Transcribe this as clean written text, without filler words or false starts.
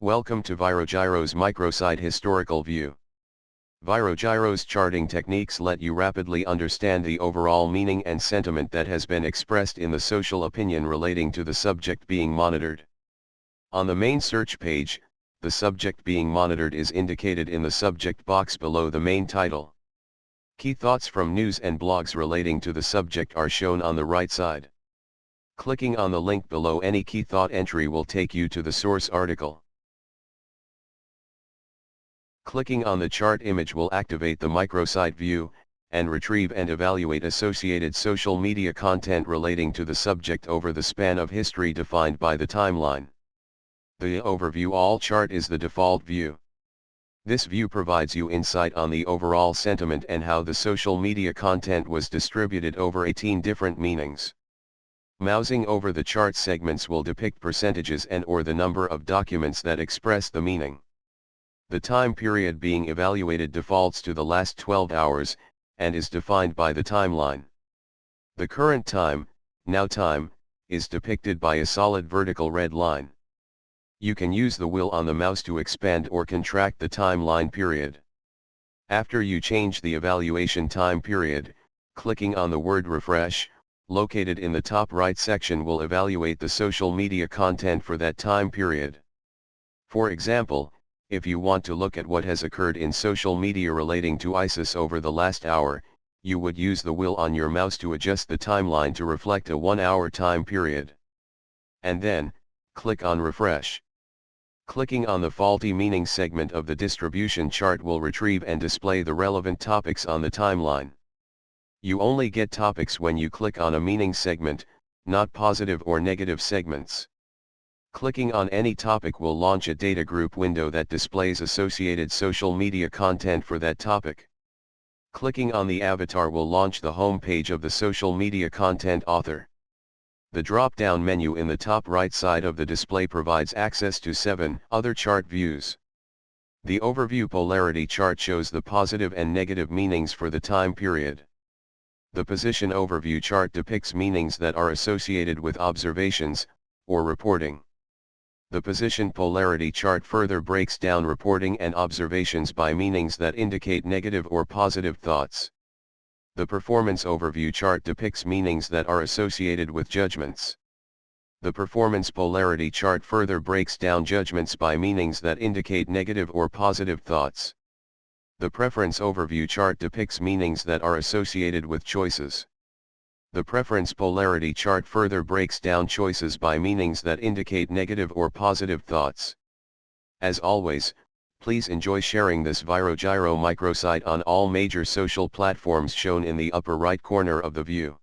Welcome to Virogyro's microsite historical view. Virogyro's charting techniques let you rapidly understand the overall meaning and sentiment that has been expressed in the social opinion relating to the subject being monitored. On the main search page, the subject being monitored is indicated in the subject box below the main title. Key thoughts from news and blogs relating to the subject are shown on the right side. Clicking on the link below any key thought entry will take you to the source article. Clicking on the chart image will activate the microsite view, and retrieve and evaluate associated social media content relating to the subject over the span of history defined by the timeline. The Overview All chart is the default view. This view provides you insight on the overall sentiment and how the social media content was distributed over 18 different meanings. Mousing over the chart segments will depict percentages and/or the number of documents that express the meaning. The time period being evaluated defaults to the last 12 hours, and is defined by the timeline. The current time, now time, is depicted by a solid vertical red line. You can use the wheel on the mouse to expand or contract the timeline period. After you change the evaluation time period, clicking on the word refresh, located in the top right section will evaluate the social media content for that time period. For example, if you want to look at what has occurred in social media relating to ISIS over the last hour, you would use the wheel on your mouse to adjust the timeline to reflect a 1-hour time period. And then, click on refresh. Clicking on the faulty meaning segment of the distribution chart will retrieve and display the relevant topics on the timeline. You only get topics when you click on a meaning segment, not positive or negative segments. Clicking on any topic will launch a data group window that displays associated social media content for that topic. Clicking on the avatar will launch the home page of the social media content author. The drop-down menu in the top right side of the display provides access to 7 other chart views. The Overview Polarity chart shows the positive and negative meanings for the time period. The Position Overview chart depicts meanings that are associated with observations, or reporting. The Position Polarity chart further breaks down reporting and observations by meanings that indicate negative or positive thoughts. The Performance Overview chart depicts meanings that are associated with judgments. The Performance Polarity chart further breaks down judgments by meanings that indicate negative or positive thoughts. The Preference Overview chart depicts meanings that are associated with choices. The Preference Polarity chart further breaks down choices by meanings that indicate negative or positive thoughts. As always, please enjoy sharing this Virogyro microsite on all major social platforms shown in the upper right corner of the view.